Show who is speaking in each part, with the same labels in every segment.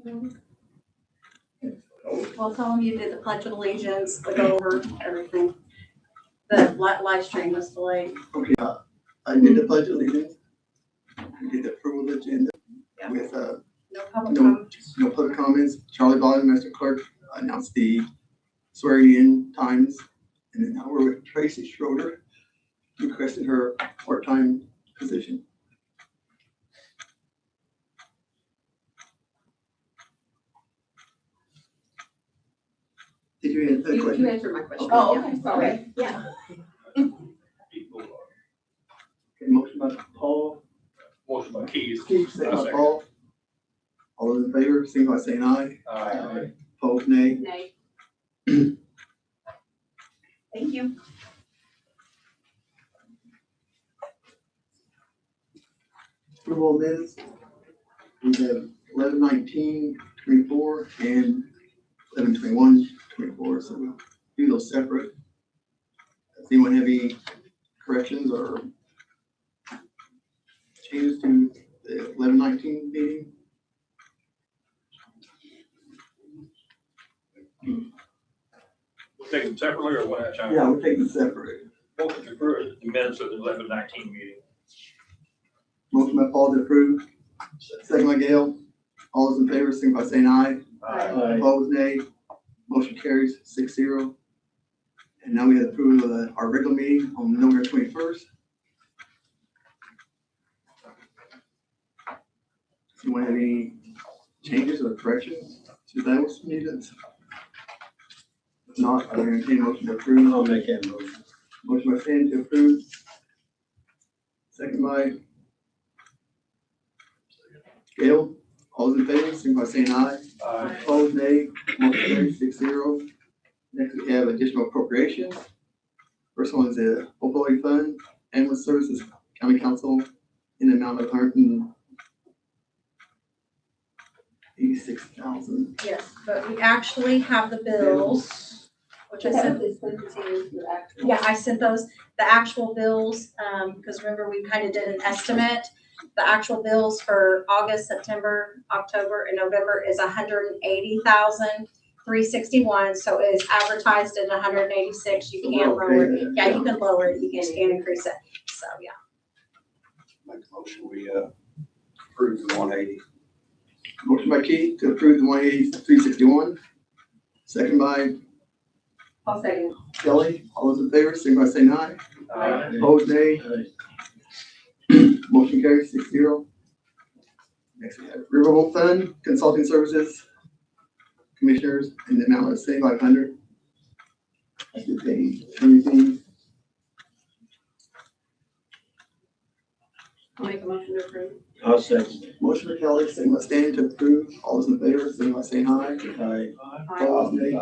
Speaker 1: Well, tell them you did the Pledge of Allegiance, the go over everything. The live stream was delayed.
Speaker 2: Okay, I did the Pledge of Allegiance. I did the approval of the agenda
Speaker 1: Yeah.
Speaker 2: with
Speaker 1: No public
Speaker 2: no-
Speaker 1: comments.
Speaker 2: no public comments. Charlie Bottom, Master Clerk, announced the swearing in times. And then now we're with Tracy Schroeder, requesting her part-time position. Did you answer the
Speaker 1: You
Speaker 2: question?
Speaker 1: answered my question.
Speaker 2: Oh,
Speaker 1: Yeah.
Speaker 3: okay, sorry.
Speaker 1: Yeah.
Speaker 2: Okay, motion by Paul,
Speaker 4: Motion by Keys.
Speaker 2: Keith, second by
Speaker 4: Second.
Speaker 2: Paul. All those in favor, signify by saying aye.
Speaker 4: Aye.
Speaker 2: Opposed, nay.
Speaker 1: Nay. Thank you.
Speaker 2: Approval of minutes. We have 11/19/24 and 11/21/24, so we'll do those separate. Does anyone have any corrections or changes to the 11/19 meeting?
Speaker 4: We'll take them separately or one at a time?
Speaker 2: Yeah, we're taking separate.
Speaker 4: Motion to approve the minutes of the 11/19 meeting.
Speaker 2: Motion by Paul to approve, second by Gail. All those in favor, signify by saying aye.
Speaker 4: Aye.
Speaker 2: Opposed, nay. Motion carries 6-0. And now we have approval of our regular meeting on November 21st. Does anyone have any changes or corrections to those minutes? If not, I entertain a motion to approve.
Speaker 5: I'll make that motion.
Speaker 2: Motion by Stan to approve. Second by Gail. All those in favor, signify by saying aye.
Speaker 4: Aye.
Speaker 2: Opposed, nay. Motion carries 6-0. Next, we have additional appropriations. First one is the opioid fund, ambulance services, county council, in the amount of $186,000.
Speaker 1: Yes, but we actually have the bills, which I sent. Yeah, I sent those, the actual bills, because remember, we kind of did an estimate. The actual bills for August, September, October, and November is $180,361. So it is advertised at 186. You can't lower it. Yeah, you can lower it. You just can't increase it. So, yeah.
Speaker 5: Make a motion, we approve the 180.
Speaker 2: Motion by Keith to approve the 180,361. Second by
Speaker 1: I'll second.
Speaker 2: Kelly. All those in favor, signify by saying aye.
Speaker 4: Aye.
Speaker 2: Opposed, nay. Motion carries 6-0. Next, we have Riverboat Fund, consulting services, commissioners, in the amount of $7,500. That's to pay everything.
Speaker 1: I'll make a motion to approve.
Speaker 5: I'll second.
Speaker 2: Motion by Kelly, second by Stan to approve. All those in favor, signify by saying aye.
Speaker 5: Aye.
Speaker 2: Opposed, nay.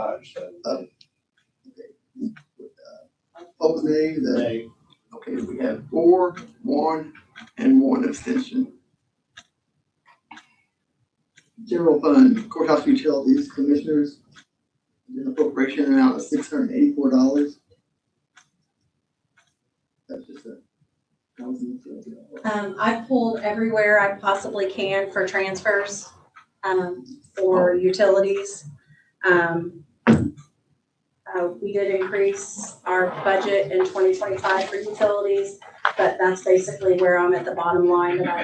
Speaker 2: Opposed, nay.
Speaker 4: Nay.
Speaker 2: Okay, we have 4, 1, and 1 abstention. General fund, courthouse utilities, commissioners, an appropriation amount of $684. That's just a thousand.
Speaker 1: I pulled everywhere I possibly can for transfers, for utilities. We did increase our budget in 2025 for utilities, but that's basically where I'm at the bottom line, that I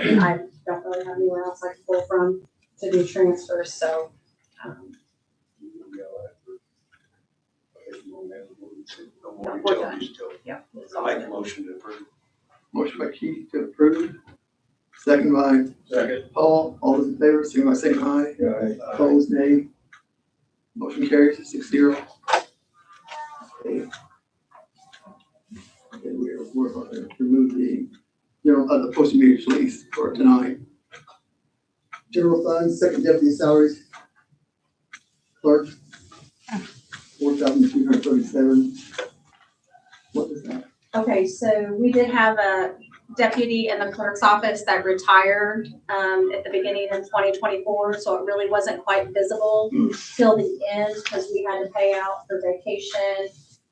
Speaker 1: don't really have anywhere else I can pull from to do transfers, so. We're done. Yeah.
Speaker 5: I'll make a motion to approve.
Speaker 2: Motion by Keith to approve, second by
Speaker 4: Second.
Speaker 2: Paul. All those in favor, signify by saying aye. Opposed, nay. Motion carries 6-0. Okay. Okay, we're going to remove the the post-immediate release for tonight. General fund, second deputy salaries. Clerk, 4,237. What is that?
Speaker 1: Okay, so we did have a deputy in the clerk's office that retired at the beginning of 2024, so it really wasn't quite visible till the end because we had to pay out for vacation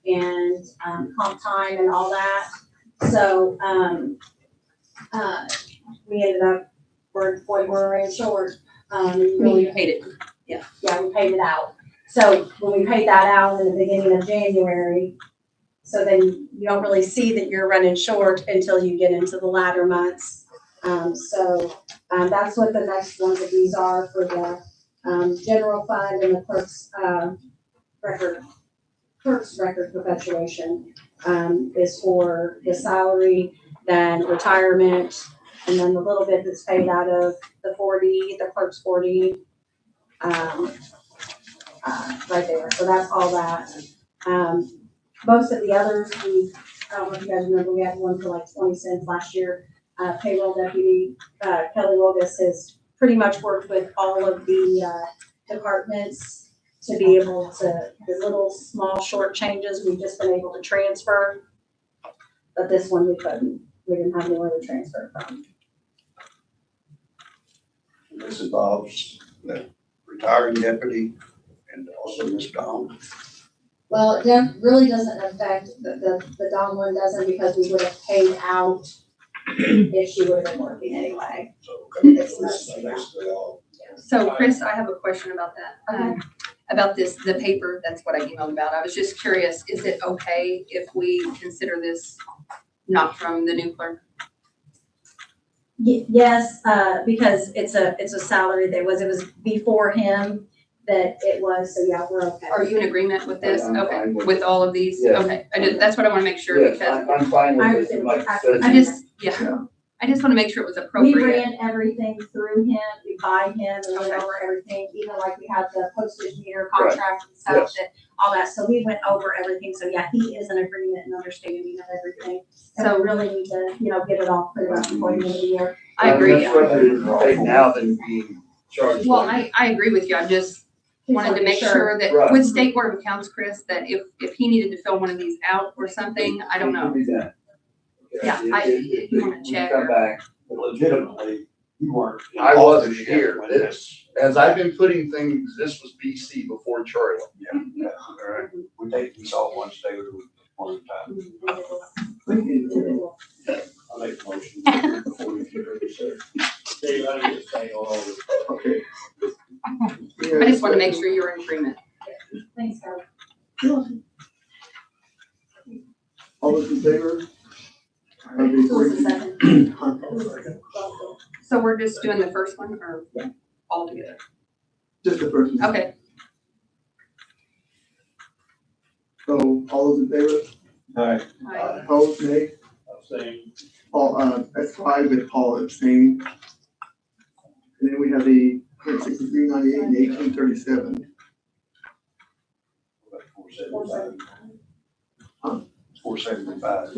Speaker 1: and comp time and all that. So we ended up, we're running short. Really,
Speaker 3: You paid it.
Speaker 1: yeah, we paid it out. So when we paid that out in the beginning of January, so then you don't really see that you're running short until you get into the latter months. That's what the next ones of these are for the, general fund and the clerk's record perpetuation, is for the salary, then retirement, and then the little bit that's paid out of the 40, the clerk's 40, right there. So that's all that. Most of the others, I don't know if you guys remember, we had one for like 20 cents last year. Payroll deputy, Kelly Wilgus has pretty much worked with all of the, departments to be able to, the little small short changes, we've just been able to transfer. But this one we couldn't, we didn't have anywhere to transfer from.
Speaker 5: This involves the retiring deputy and also Ms. Dawn.
Speaker 1: Well, it really doesn't affect, the Dawn one doesn't, because we would have paid out if she would have been working anyway.
Speaker 5: So, okay, so this is basically all.
Speaker 3: So Chris, I have a question about that. About the paper, that's what I emailed about. I was just curious, is it okay if we consider this not from the new clerk?
Speaker 1: Yes, because it's a salary it was before him that it was, so yeah, we're okay.
Speaker 3: Are you in agreement with this?
Speaker 6: I'm
Speaker 3: Okay,
Speaker 6: fine with
Speaker 3: with all of these?
Speaker 6: Yes.
Speaker 3: Okay, that's what I want to make sure
Speaker 6: Yes,
Speaker 3: because
Speaker 6: I'm fine
Speaker 1: I
Speaker 6: with this,
Speaker 1: understand.
Speaker 6: like I said.
Speaker 3: I just, yeah,
Speaker 6: Yeah.
Speaker 3: I just want to make sure it was
Speaker 1: We
Speaker 3: appropriate.
Speaker 1: ran everything through him, we buy him, and went
Speaker 3: Okay.
Speaker 1: over everything, even like we had the postage meter
Speaker 6: Right.
Speaker 1: contract and stuff, that, all that, so we went over everything, so yeah, he is in agreement and understanding of everything. So we really need to, get it all cleared up before the end of the year.
Speaker 3: I agree.
Speaker 6: That's rather paid now than being charged.
Speaker 3: Well,
Speaker 6: later.
Speaker 3: I agree with you. I just wanted to make sure that
Speaker 6: Right.
Speaker 3: with State Board of Accounts, Chris, that if he needed to fill one of these out or something, I don't
Speaker 6: It
Speaker 3: know.
Speaker 6: can be done.
Speaker 3: Yeah, if you wanna check
Speaker 6: Come
Speaker 3: or-
Speaker 6: back.
Speaker 5: Legitimately, you weren't.
Speaker 6: I wasn't here.
Speaker 5: When
Speaker 6: This, as I've been putting things, this was BC before Charlie.
Speaker 5: Yeah, all right. We take these all one state at one time. I make a motion before we get ready to start.
Speaker 4: Dave, I need to say all this.
Speaker 2: Okay.
Speaker 3: I just want to make sure you're in agreement.
Speaker 1: Thanks, guys.
Speaker 2: All those in favor?
Speaker 1: Who was the second?
Speaker 3: So we're just doing the first one or all together?
Speaker 2: Just the first one.
Speaker 3: Okay,
Speaker 2: So all those in favor?
Speaker 5: Aye.
Speaker 2: Opposed, nay?
Speaker 4: Same.
Speaker 2: Paul, that's 5 with Paul abstaining. And then we have the 163.98 and 1837.
Speaker 5: 475. 475.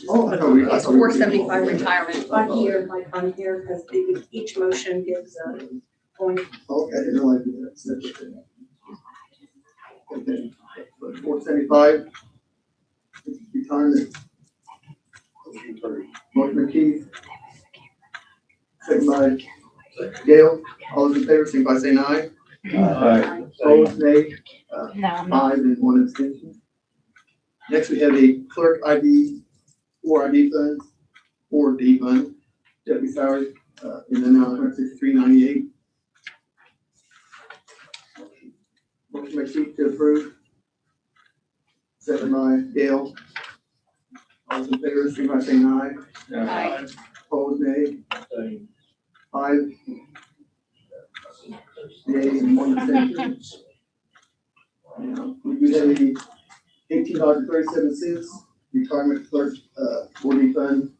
Speaker 2: Oh, I thought we. I
Speaker 3: it's
Speaker 2: thought we-
Speaker 3: 475 retirement.
Speaker 1: On here, because each motion gives a point.
Speaker 2: Okay, I didn't realize that. Okay, 475. Retirement, motion by Keith. Second by Gail. All those in favor, signify by saying aye.
Speaker 5: Aye.
Speaker 2: Opposed, nay.
Speaker 7: No, I'm not.
Speaker 2: 5 and 1 abstention. Next, we have the clerk ID, 4 ID funds, 4 D fund, deputy salary, in the amount of $163.98. Motion by Keith to approve. Second by Gail. All those in favor, signify by saying aye.
Speaker 3: Aye.
Speaker 2: Opposed, nay.
Speaker 4: Same.
Speaker 2: 5. Nay, and 1 abstention. We do have the $18.37 retirement clerk, 4D fund.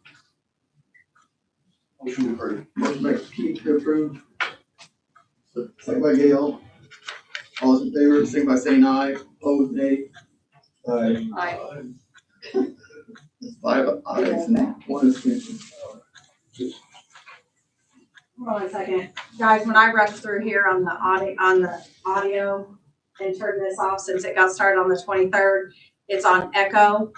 Speaker 5: Motion approved.
Speaker 2: Motion by Keith to approve. Second by Gail. All those in favor, signify by saying aye. Opposed, nay.
Speaker 5: Aye.
Speaker 3: Aye.
Speaker 2: 5 ayes and 1 abstention.
Speaker 1: Hold on a second. Guys, when I rushed through here on the audio and turned this off, since it got started on the 23rd, it's on echo.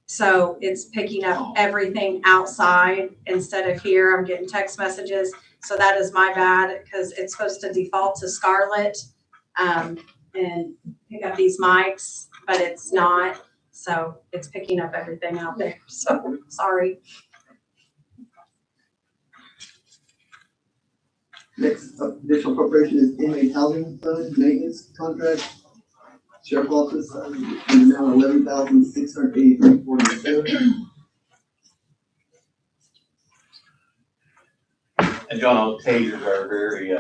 Speaker 1: So it's picking up everything outside instead of here. I'm getting text messages. So that is my bad, because it's supposed to default to Scarlett, and pick up these mics, but it's not. So it's picking up everything out there. So sorry.
Speaker 2: Next additional appropriation is inmate housing fund maintenance contract. Sheriff Office, in the amount of $11,683.47.
Speaker 5: And John, tasers are a very,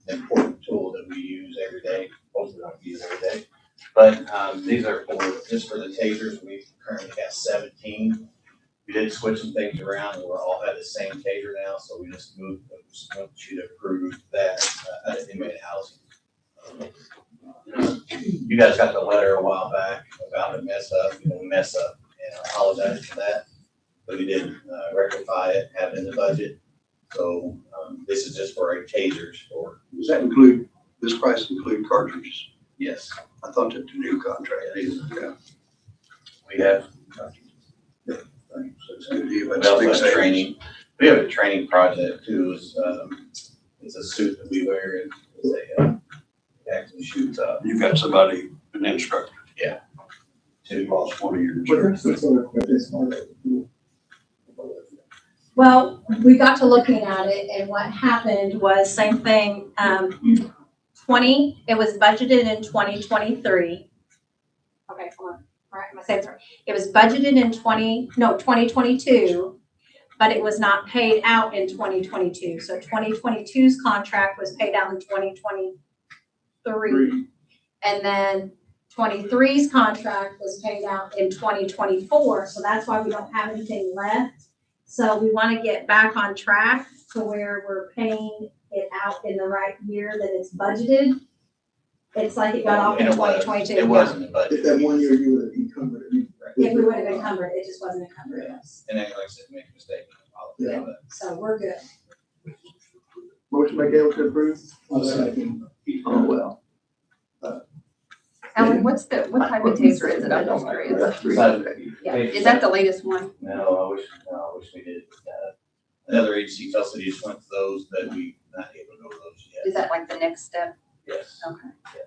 Speaker 5: important tool that we use every day, hopefully don't use every day. But, these are just for the tasers, we currently have 17. We did switch some things around, and we're all have the same taser now, so we just want you to approve that, at inmate housing. You guys got the letter a while back about the mess up, and I apologize for that. But we did, rectify it, have it in the budget. So, this is just for our tasers for,
Speaker 7: Does that include, this price include cartridges?
Speaker 5: yes,
Speaker 7: I thought that the new contract is, yeah.
Speaker 5: we have.
Speaker 7: So it's a good deal.
Speaker 5: We
Speaker 7: That's a
Speaker 5: also
Speaker 7: big
Speaker 5: have
Speaker 7: savings.
Speaker 5: training. We have a training project too. It's a suit that we wear and it actually shoots up
Speaker 7: You've got somebody, an instructor,
Speaker 5: to.
Speaker 7: lost one of your
Speaker 2: What
Speaker 7: instructors.
Speaker 2: sort of this one?
Speaker 1: Well, we got to looking at it and what happened was same thing, it was budgeted in 2023. Okay, hold on, all right, am I saying sorry? It was budgeted in 2022, but it was not paid out in 2022. So 2022's contract was paid out in 2023. And then 23's contract was paid out in 2024, so that's why we don't have anything left. So we want to get back on track to where we're paying it out in the right year that it's budgeted. It's like it got off in
Speaker 5: And it was-
Speaker 1: 2022.
Speaker 5: It wasn't a
Speaker 2: If
Speaker 5: budget.
Speaker 2: that 1 year you would have encumbered it.
Speaker 1: If we would have encumbered, it just wasn't encumbered, yes.
Speaker 5: And then, like I said, make a mistake.
Speaker 2: Yeah.
Speaker 1: So we're good.
Speaker 2: Motion by Gail to approve.
Speaker 6: I'll second.
Speaker 2: Oh, well.
Speaker 3: Alan, what type of taser is it? I'm just curious.
Speaker 1: Yeah.
Speaker 3: Is that the latest one?
Speaker 5: No, I wish we did. Another agency tells us they just went to those, but we not able to go to those yet.
Speaker 3: Is that like the next step?
Speaker 5: Yes,
Speaker 3: Okay.
Speaker 5: yes.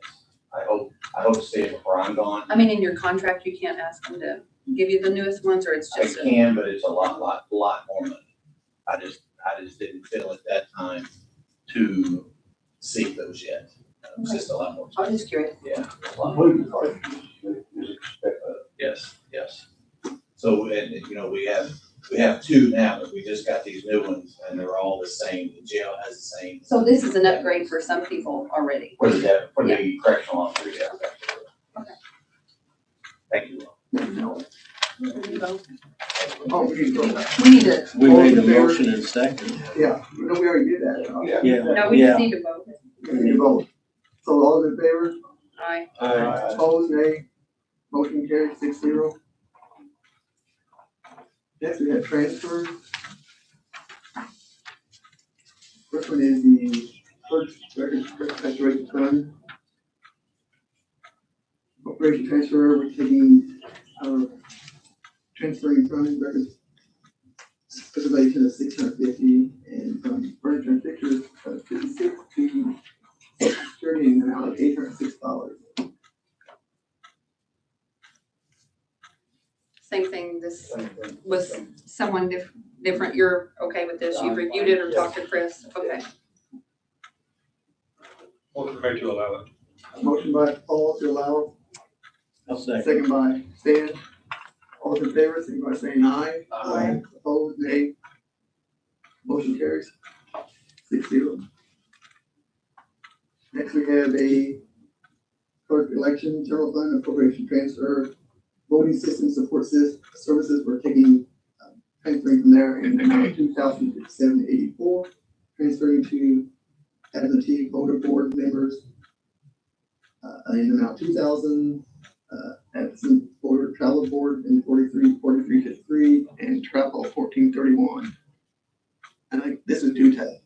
Speaker 5: I hope to stay before I'm gone.
Speaker 3: I mean, in your contract, you can't ask them to give you the newest ones, or it's
Speaker 5: I
Speaker 3: just,
Speaker 5: can, but it's a lot more money. I just didn't feel at that time to seek those yet. It's just a lot more.
Speaker 3: I was just curious.
Speaker 5: Yeah. a lot more.
Speaker 7: Including cartridges, is expected.
Speaker 5: Yes, yes. So, and, we have two now, but we just got these new ones and they're all the same. The jail has the same.
Speaker 3: So this is an upgrade for some people already.
Speaker 5: For the correctional officers, yeah.
Speaker 3: Okay.
Speaker 5: Thank you.
Speaker 2: Oh, we need to go.
Speaker 3: We need to,
Speaker 8: We made the motion in second.
Speaker 2: Yeah, no, we already did that.
Speaker 8: Yeah.
Speaker 3: no, we just need to vote.
Speaker 2: We need to vote. So all in favor?
Speaker 3: Aye.
Speaker 2: Opposed, nay. Motion carried 6-0. Next, we have transfers. First one is the first record restoration fund. Operation transfer, we're taking our transferring from records preservation of 650 and from furniture and fixtures of 56 to security in the amount of $806.
Speaker 3: Same thing, this was someone different. You're okay with this? You've reviewed it or talked to Chris? Okay.
Speaker 4: Motion made to allow it.
Speaker 2: Motion by Paul to allow,
Speaker 8: I'll second.
Speaker 2: second by Stan. All those in favor, signify by saying aye.
Speaker 3: Aye.
Speaker 2: Opposed, nay. Motion carries 6-0. Next, we have a clerk election general fund appropriation transfer, voting system support services. We're taking, transferring from there in the amount of $2,784, transferring to absentee voter board members in the amount of $2,000, absent voter travel board in 4353, and travel 1431. And I think this is due to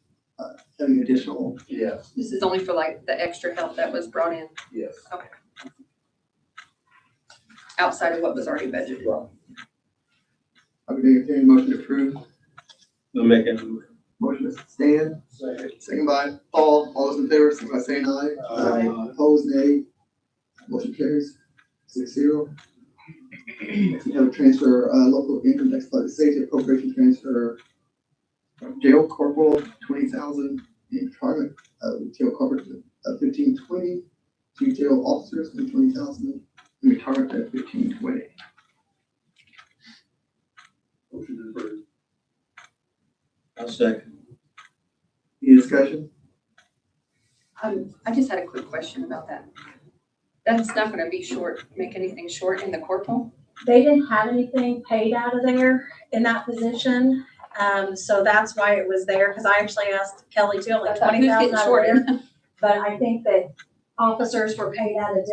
Speaker 2: having additional.
Speaker 7: Yes,
Speaker 3: This is only for like the extra help that was brought in
Speaker 7: yes.
Speaker 3: outside of what was already budgeted.
Speaker 2: I'm going to entertain a motion to approve.
Speaker 8: We'll make it.
Speaker 2: Motion is Stan, second by Paul. All those in favor, signify by saying aye. Opposed, nay. Motion carries 6-0. Next, we have a transfer, local income tax fund safety appropriation transfer from jail corporal, $20,000, the retirement of jail coverage of 1520, to jail officers of 20,000, and retirement at 1520.
Speaker 7: Motion approved.
Speaker 8: I'll second.
Speaker 2: Any discussion?
Speaker 3: I just had a quick question about that. That's not gonna be make anything short in the corporal?
Speaker 1: They didn't have anything paid out of there in that position. So that's why it was there, because I actually asked Kelly too, like
Speaker 3: I thought, who's
Speaker 1: 20,000
Speaker 3: getting
Speaker 1: out of
Speaker 3: shorted?
Speaker 1: there. But I think that officers were paid out of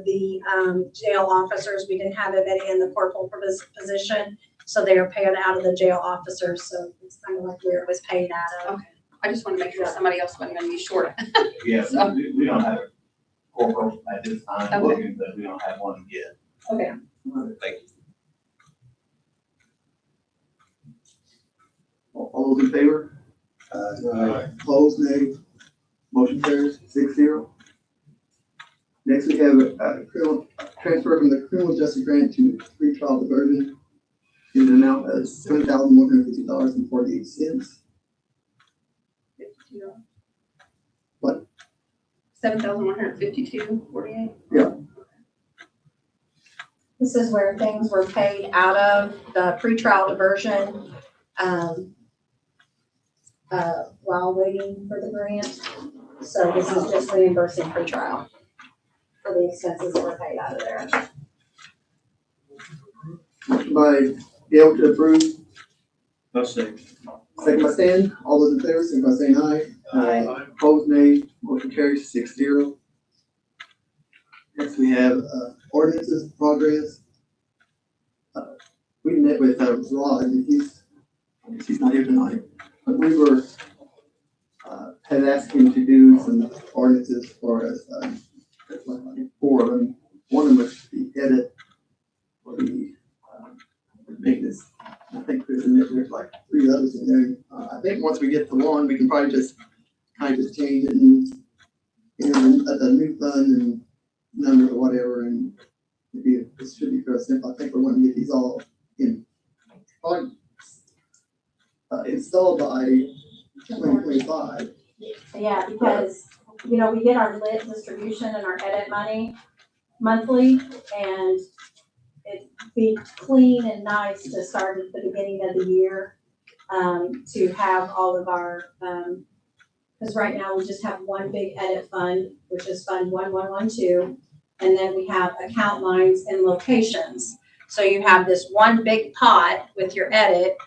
Speaker 1: the jail officers. We didn't have anybody in the corporal for this position. So they were paid out of the jail officers. So it's kind of like where it was paid out of.
Speaker 3: Okay. I just wanna make sure somebody else wasn't gonna be short.
Speaker 5: Yeah,
Speaker 3: So-
Speaker 5: we don't have a corporal at this time,
Speaker 3: Okay.
Speaker 5: looking, but we don't have one yet.
Speaker 1: Okay.
Speaker 5: Thank you.
Speaker 2: All those in favor? Opposed, nay. Motion carries 6-0. Next, we have a criminal, transfer from the criminal justice grant to pretrial diversion in the amount of $7,150.48. What?
Speaker 3: 7,152.48.
Speaker 1: This is where things were paid out of the pretrial diversion, while waiting for the grant. So this is just reimbursing pretrial for the expenses that were paid out of there.
Speaker 2: Motion by Dale to approve,
Speaker 8: I'll second.
Speaker 2: second by Stan. All those in favor, signify by saying aye. Opposed, nay. Motion carries 6-0. Next, we have ordinances progress. We met with Rod, and he's not here tonight, but we were, had asked him to do some ordinances for us. There's like 4 of them. One of them was the edit for the maintenance. I think there's like 3 others in there. I think once we get to one, we can probably just kind of just change it and, you know, a new fund and number or whatever, and it should be fairly simple. I think we want to get these all in, probably, installed by 2025.
Speaker 1: Yeah, because, you know, we get our lit distribution and our edit money monthly, and it'd be clean and nice to start at the beginning of the year, to have all of our, because right now we just have one big edit fund, which is Fund 1112, and then we have account lines and locations. So you have this one big pot with your edit,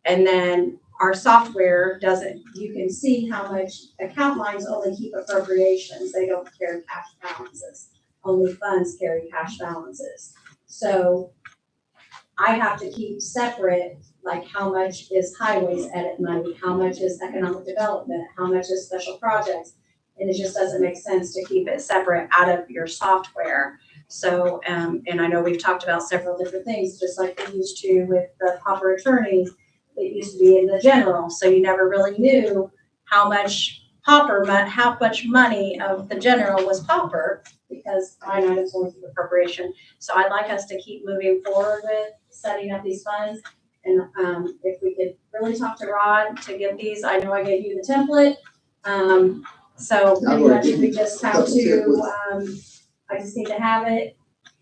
Speaker 1: and then our software doesn't, you can see how much account lines only keep appropriations. They don't carry cash balances. Only funds carry cash balances. So I have to keep separate, like how much is highways edit money, how much is economic development, how much is special projects. And it just doesn't make sense to keep it separate out of your software. So, and I know we've talked about several different things, just like we used to with the pauper attorneys. It used to be in the general, so you never really knew how much how much money of the general was pauper, because line items only keep appropriation. So I'd like us to keep moving forward with setting up these funds. And if we could really talk to Rod to get these, I know I gave you the template. So pretty much we just have to, I just need to have it.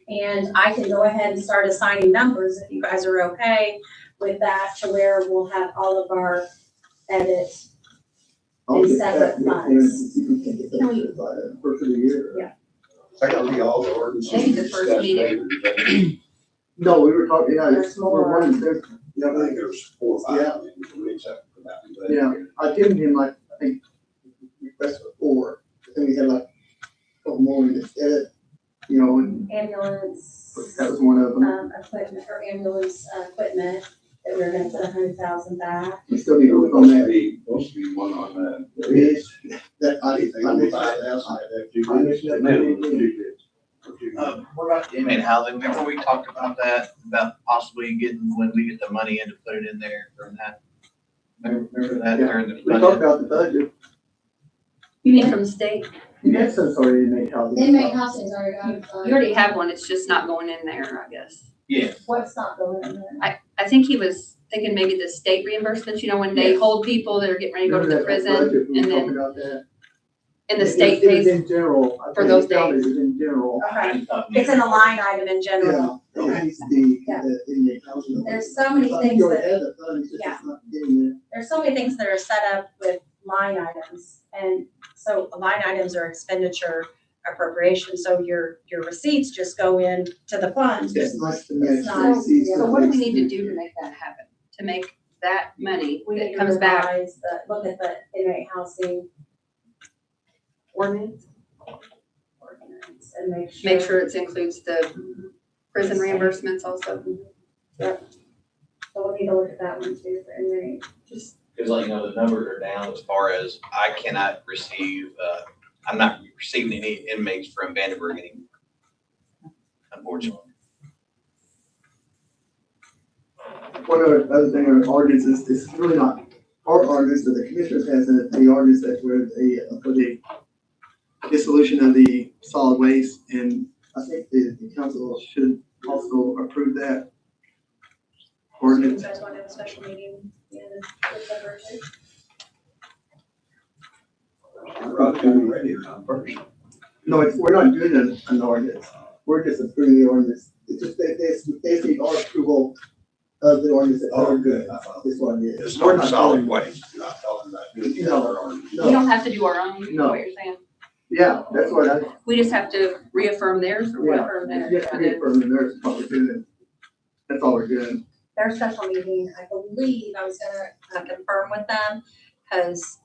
Speaker 1: And I can go ahead and start assigning numbers if you guys are okay with that, to where we'll have all of our edits
Speaker 2: I'll
Speaker 1: in
Speaker 2: get
Speaker 1: separate
Speaker 2: that,
Speaker 1: funds.
Speaker 2: see if we can get that by the first of the year.
Speaker 1: Yeah.
Speaker 7: That'll be all the ordinances.
Speaker 3: Maybe the first
Speaker 7: discussed
Speaker 3: meeting.
Speaker 7: later.
Speaker 2: No, we were talking, yeah,
Speaker 1: There's more.
Speaker 7: I think there's 4 or 5.
Speaker 2: Yeah.
Speaker 7: We accept for that. But-
Speaker 2: Yeah, I've given him like, I think, request for 4, but then we had like a couple more in this edit, you know, and
Speaker 1: Ambulance,
Speaker 2: that was one of them.
Speaker 1: equipment, or ambulance, equipment, that we're gonna put 100,000 back.
Speaker 2: We still need to work on
Speaker 7: Supposed to
Speaker 2: that.
Speaker 7: be, supposed to be one on that.
Speaker 2: There is, that, I mentioned that.
Speaker 5: What about inmate housing? Remember we talked about that, about possibly getting, when we get the money in to put it in there from that? Remember that during the
Speaker 2: We talked
Speaker 5: budget?
Speaker 2: about the budget.
Speaker 3: You mean from the state?
Speaker 2: You had some sort of inmate housing.
Speaker 1: Inmate housing's already got.
Speaker 3: You already have one, it's just not going in there, I guess.
Speaker 5: Yeah,
Speaker 1: What's not going in there?
Speaker 3: I think he was thinking maybe the state reimbursements, you know, when they
Speaker 2: Yes.
Speaker 3: hold people that are getting ready to go to the
Speaker 2: Remember that
Speaker 3: prison
Speaker 2: budget, we
Speaker 3: and
Speaker 2: were talking
Speaker 3: then,
Speaker 2: about that?
Speaker 3: and the
Speaker 2: It was-
Speaker 3: state
Speaker 2: It was
Speaker 3: pays.
Speaker 2: in general. I
Speaker 3: for
Speaker 2: think
Speaker 3: those
Speaker 2: we found
Speaker 3: days.
Speaker 2: It was in general.
Speaker 1: Okay, it's in a line item in general.
Speaker 2: Yeah, it needs to be
Speaker 1: Yeah.
Speaker 2: in the housing.
Speaker 1: There's so many
Speaker 2: I think
Speaker 1: things
Speaker 2: you already
Speaker 1: that-
Speaker 2: have the fund, it's just
Speaker 1: Yeah.
Speaker 2: not getting there.
Speaker 1: There's so many things that are set up with line items, and so line items are expenditure appropriation, so your receipts just go in to the fund.
Speaker 2: It's not to
Speaker 1: It's
Speaker 2: match
Speaker 1: not-
Speaker 2: the receipts.
Speaker 3: So what do we need to do to make that happen? To make that money
Speaker 1: We need
Speaker 3: that
Speaker 1: to
Speaker 3: comes back
Speaker 1: revise look at the inmate housing
Speaker 3: ordinance?
Speaker 1: ordinance and make sure.
Speaker 3: Make sure it includes the prison reimbursements also.
Speaker 1: So we'll need to look at that one too for inmate.
Speaker 5: Just, cause like, you know, the numbers are down as far as I cannot receive, I'm not receiving any inmates from Vandenberg anymore. Unfortunately.
Speaker 2: One other thing on ordinances, it's really not our ordinance, but the commissioners has the ordinance that where for the dissolution of the solid waste, and I think the council should also approve that
Speaker 1: You
Speaker 2: ordinance.
Speaker 1: guys want to have a special meeting in December too?
Speaker 7: Brought to ready first.
Speaker 2: No, we're not doing an ordinance, we're just approving the ordinance, it's just, they need our approval of the ordinance that
Speaker 7: Oh,
Speaker 2: we're
Speaker 7: good.
Speaker 2: doing, this one is.
Speaker 7: It's
Speaker 2: We're
Speaker 7: not
Speaker 2: not
Speaker 7: solid
Speaker 2: doing-
Speaker 7: waste. You're not talking about doing the
Speaker 2: No.
Speaker 7: other ordinance.
Speaker 3: We
Speaker 2: No,
Speaker 3: don't have to do our own, is
Speaker 2: No.
Speaker 3: what you're saying?
Speaker 2: yeah, that's what I,
Speaker 3: We just have to reaffirm theirs or
Speaker 2: Yeah.
Speaker 3: reaffirm theirs.
Speaker 2: just
Speaker 3: and then-
Speaker 2: reaffirming theirs, what we're doing, that's all we're doing.
Speaker 1: Their special meeting, I believe, I was gonna confirm with them, cause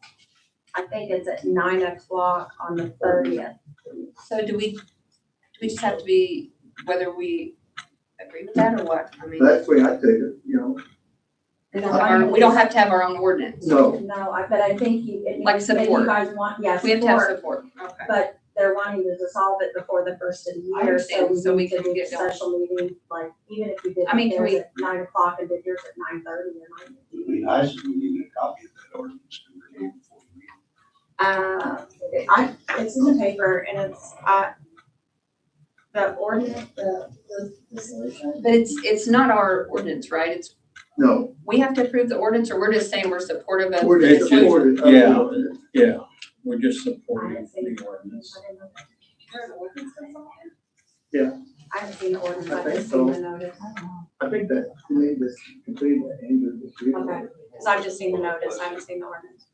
Speaker 1: I think it's at 9 o'clock on the 30th.
Speaker 3: So do we just have to be, whether we agree with that or what? I mean,
Speaker 2: That's the way I take it, you know,
Speaker 3: we don't have to have our own ordinance.
Speaker 2: no,
Speaker 1: No, but I think
Speaker 3: Like
Speaker 1: if
Speaker 3: support.
Speaker 1: you guys want, yes,
Speaker 3: We have to have support, okay.
Speaker 1: but they're wanting to dissolve it before the first of the
Speaker 3: I
Speaker 1: year, so
Speaker 3: understand, so
Speaker 1: we
Speaker 3: we
Speaker 1: need to
Speaker 3: can
Speaker 1: do a
Speaker 3: get going.
Speaker 1: special meeting, like, even if you did
Speaker 3: I mean, can
Speaker 1: theirs
Speaker 3: we-
Speaker 1: at 9 o'clock and did yours at 9:30 or 9.
Speaker 7: It'd be nice if we needed a copy of that ordinance to review before we meet.
Speaker 1: It's in the paper and it's, the ordinance, the solution.
Speaker 3: But it's not our ordinance, right? It's,
Speaker 2: no,
Speaker 3: we have to approve the ordinance, or we're just saying we're supportive of
Speaker 2: we're
Speaker 3: the
Speaker 2: just
Speaker 8: It's
Speaker 3: solution?
Speaker 2: supportive of the
Speaker 8: yeah.
Speaker 2: ordinance.
Speaker 8: Yeah, we're just
Speaker 1: I
Speaker 8: supporting
Speaker 1: haven't seen
Speaker 8: the ordinance.
Speaker 1: I didn't know that. There's an ordinance that's on there?
Speaker 2: Yeah.
Speaker 1: I haven't seen the ordinance,
Speaker 2: I
Speaker 1: I've
Speaker 2: think
Speaker 1: just seen the
Speaker 2: so.
Speaker 1: notice.
Speaker 2: I think that we need this completed at the end of this year.
Speaker 1: Okay. Cause I've just seen the notice, I haven't seen the ordinance.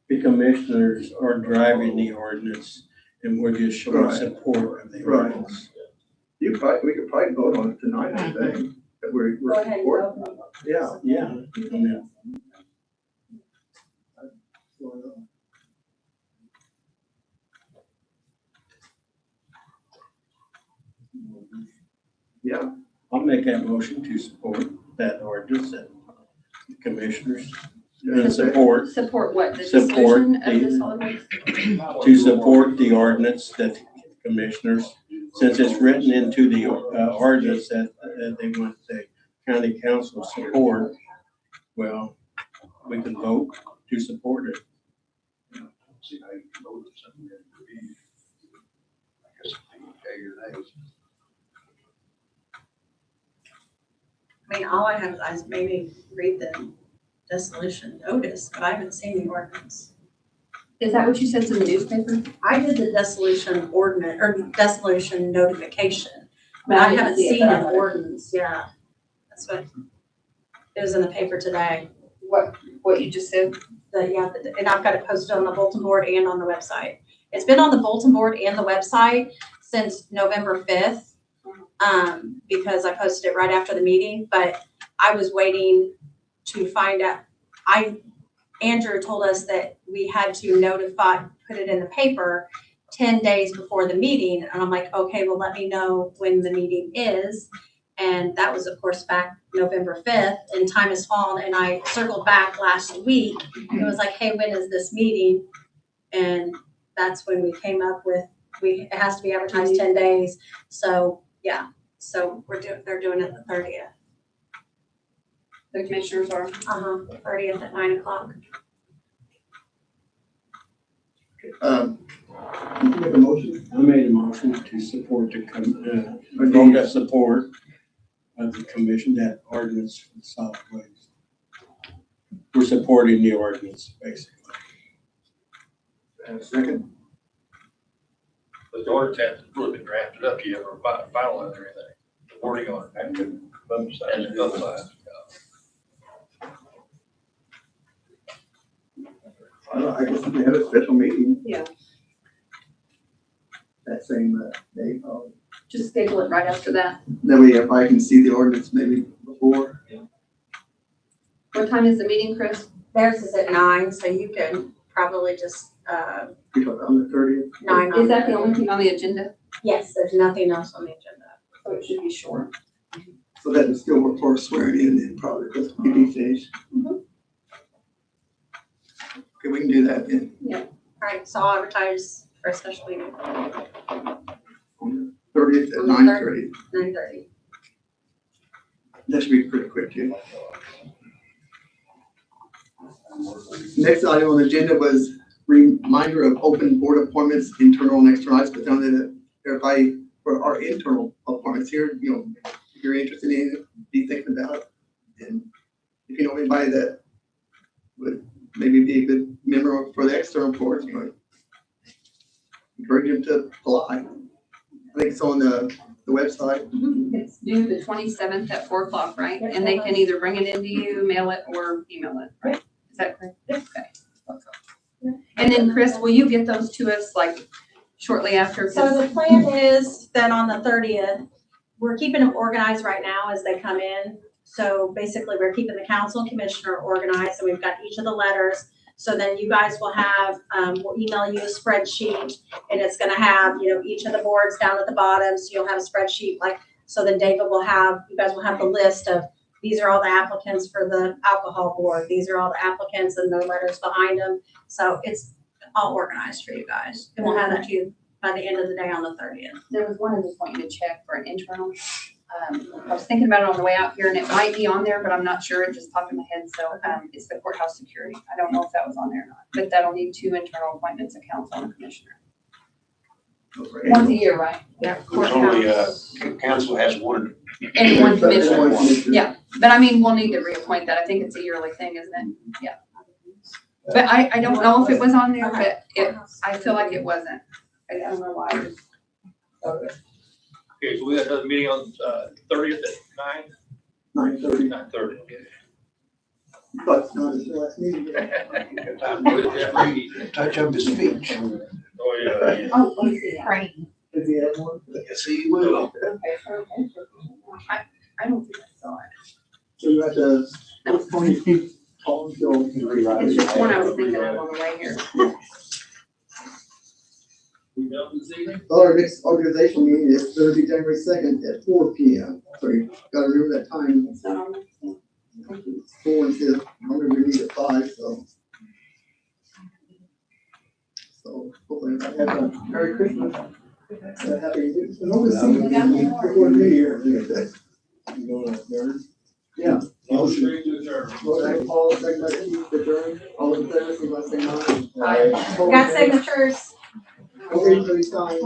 Speaker 8: The commissioners are driving the ordinance and we're just showing
Speaker 2: Right.
Speaker 8: support of the
Speaker 2: Right.
Speaker 8: ordinance.
Speaker 2: We could probably vote on it tonight, I think, that we're
Speaker 1: Go ahead and
Speaker 2: supporting.
Speaker 1: vote.
Speaker 2: Yeah.
Speaker 8: Yeah, yeah.
Speaker 2: Yeah,
Speaker 8: I'll make that motion to support that ordinance and the commissioners
Speaker 2: Yeah.
Speaker 8: support,
Speaker 3: Support what, the
Speaker 8: Support
Speaker 3: dissolution of the
Speaker 8: the-
Speaker 3: solid waste?
Speaker 8: to support the ordinance that the commissioners, since it's written into the ordinance that they want the county council support, well, we can vote to support it.
Speaker 7: See how you can vote on something that would be, I guess, yea or nay.
Speaker 1: I mean, all I have is maybe read the dissolution notice, but I haven't seen the ordinance.
Speaker 3: Is that what you said in the newspaper?
Speaker 1: I did the dissolution ordinance, or dissolution notification, but I haven't seen an ordinance, yeah. That's what, it was in the paper today,
Speaker 3: What you just said?
Speaker 1: and I've got it posted on the bulletin board and on the website. It's been on the bulletin board and the website since November 5th, because I posted it right after the meeting, but I was waiting to find out. Andrew told us that we had to put it in the paper 10 days before the meeting. And I'm like, okay, well, let me know when the meeting is. And that was, of course, back November 5th, and time has fallen. And I circled back last week. It was like, hey, when is this meeting? And that's when we came up with, it has to be advertised 10 days. So, yeah, so they're doing it the 30th.
Speaker 3: The commissioners are?
Speaker 1: 30th at 9 o'clock.
Speaker 2: You can make a motion,
Speaker 8: I made a motion to support the, vote of support of the commission, that ordinance for the solid waste. We're supporting the ordinance, basically.
Speaker 7: And a second,
Speaker 4: But the ordinance hasn't really been drafted up yet or finalized or anything. The wording on it.
Speaker 7: and to publicize.
Speaker 4: And the other side.
Speaker 2: I guess we have a special meeting.
Speaker 3: Yeah.
Speaker 2: That same day, probably.
Speaker 3: Just schedule it right after that.
Speaker 2: That way if I can see the ordinance maybe before.
Speaker 3: What time is the meeting, Chris?
Speaker 1: Theirs is at 9, so you can probably just,
Speaker 2: We talk on the 30th.
Speaker 1: 9.
Speaker 3: Is that the only thing on the agenda?
Speaker 1: Yes, there's nothing else on the agenda.
Speaker 3: So it should be short.
Speaker 2: So that would still work for swearing in and probably this meeting stage.
Speaker 3: Mhm.
Speaker 2: Okay, we can do that then.
Speaker 1: All right, so I'll advertise for a special meeting,
Speaker 2: On the 30th at
Speaker 1: On the
Speaker 2: 9:30.
Speaker 1: 9:30.
Speaker 2: That should be pretty quick too. Next item on the agenda was reminder of open board appointments, internal and external. I just put down that everybody, for our internal appointments here, you know, if you're interested in it, be thinking about it. And if you know anybody that would maybe be a good member for the external board, you know, encourage them to apply. I think it's on the website.
Speaker 3: It's due the 27th at 4 o'clock, right? And they can either bring it into you, mail it, or email it, right? Is that correct? Okay. And then Chris, will you get those to us like shortly after?
Speaker 1: So the plan is that on the 30th, we're keeping them organized right now as they come in. So basically, we're keeping the council and commissioner organized, and we've got each of the letters. So then you guys will have, we'll email you a spreadsheet, and it's gonna have, you know, each of the boards down at the bottom, so you'll have a spreadsheet, like, so then David will have, you guys will have the list of, these are all the applicants for the alcohol board, these are all the applicants and their letters behind them. So it's all organized for you guys, and we'll have that to you by the end of the day on the 30th.
Speaker 3: There was one I just want you to check for an internal. I was thinking about it on the way out here and it might be on there, but I'm not sure. It just popped in my head. So it's the courthouse security. I don't know if that was on there or not, but that'll need 2 internal appointments, a council and a commissioner. Once a year, right?
Speaker 1: Yeah.
Speaker 7: There's only, council has one.
Speaker 3: And one commissioner.
Speaker 2: One commissioner.
Speaker 3: Yeah, but I mean, we'll need to reappoint that. I think it's a yearly thing, isn't it? Yeah. But I don't know if it was on there, but I feel like it wasn't. I don't know why.
Speaker 4: Okay, so we got another meeting on 30th at
Speaker 2: 9:30.
Speaker 4: 9:30.
Speaker 2: But it's not his last meeting.
Speaker 7: Touch of the speech.
Speaker 4: Oh, yeah.
Speaker 3: Oh, let me see that.
Speaker 1: Right.
Speaker 2: Does he have one?
Speaker 7: Yes, he will.
Speaker 3: I don't think I saw it.
Speaker 2: So you have to, call until.
Speaker 3: It's just one I was thinking of on the way here.
Speaker 4: We done this evening?
Speaker 2: Our next organizational meeting is Thursday, January 2nd at 4 p.m. So you gotta remember that time,
Speaker 3: It's not on there. Thank you.
Speaker 2: 4 instead of, I'm gonna meet at 5, so. So hopefully everybody have a Merry Christmas. Happy New Year. And over the season, before New Year.
Speaker 8: You going to adjourn?
Speaker 2: Yeah.
Speaker 4: Motion to adjourn.
Speaker 2: Motion, Paul, second by Keith, adjourn. All in favor, signify by saying aye.
Speaker 1: We got signatures.
Speaker 2: Okay, so you sign.